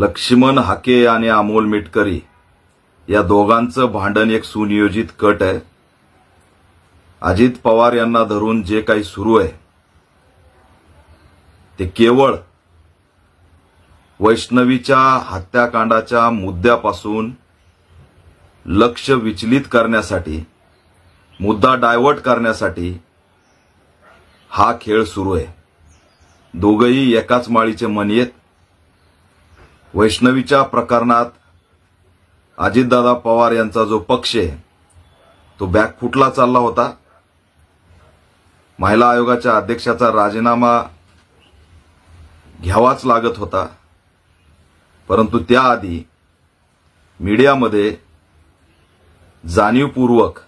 लक्ष्मण हाके आणि अमोल मिटकरी या दोघांचं भांडण एक सुनियोजित कट आहे। अजित पवार यांना धरून जे काही सुरू आहे ते केवळ वैष्णवीच्या हत्याकांडाच्या मुद्द्यापासून लक्ष विचलित करण्यासाठी, मुद्दा डायव्हर्ट करण्यासाठी हा खेळ सुरू आहे। दोघेही एकाच माळीचे मणी आहेत। वैष्णवीच्या प्रकरणात अजितदादा पवार यांचा जो पक्ष आहे तो बॅकफुटला चालला होता। महिला आयोगाच्या अध्यक्षाचा राजीनामा घ्यावाच लागत होता, परंतु त्याआधी मीडियामध्ये जाणीवपूर्वक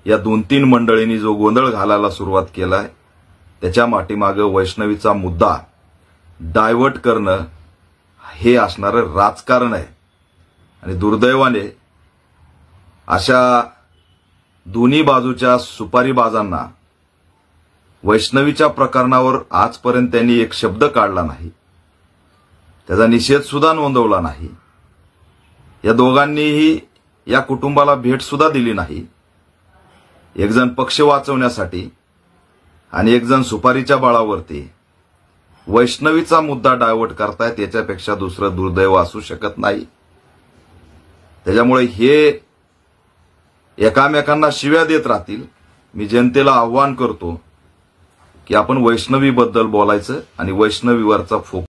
या 2-3 मंडळींनी जो गोंधळ घालायला सुरुवात केलाय त्याच्या पाठीमागे वैष्णवीचा मुद्दा डायव्हर्ट करणं हे असणारं राजकारण आहे। आणि दुर्दैवाने अशा दोन्ही बाजूच्या सुपारीबाजांना वैष्णवीच्या प्रकरणावर आजपर्यंत त्यांनी एक शब्द काढला नाही, त्याचा निषेध सुद्धा नोंदवला नाही। या दोघांनीही या कुटुंबाला भेट सुद्धा दिली नाही। एक जण पक्ष वाचवण्यासाठी आणि एक जण सुपारीच्या बळावरती वैष्णवीचा मुद्दा डायव्हर्ट करतायत, याच्यापेक्षा दुसरं दुर्दैव असू शकत नाही। त्याच्यामुळे हे एकामेकांना शिव्या देत राहतील। मी जनतेला आव्हान करतो की आपण वैष्णवीबद्दल बोलायचं आणि वैष्णवीवरचा फोकस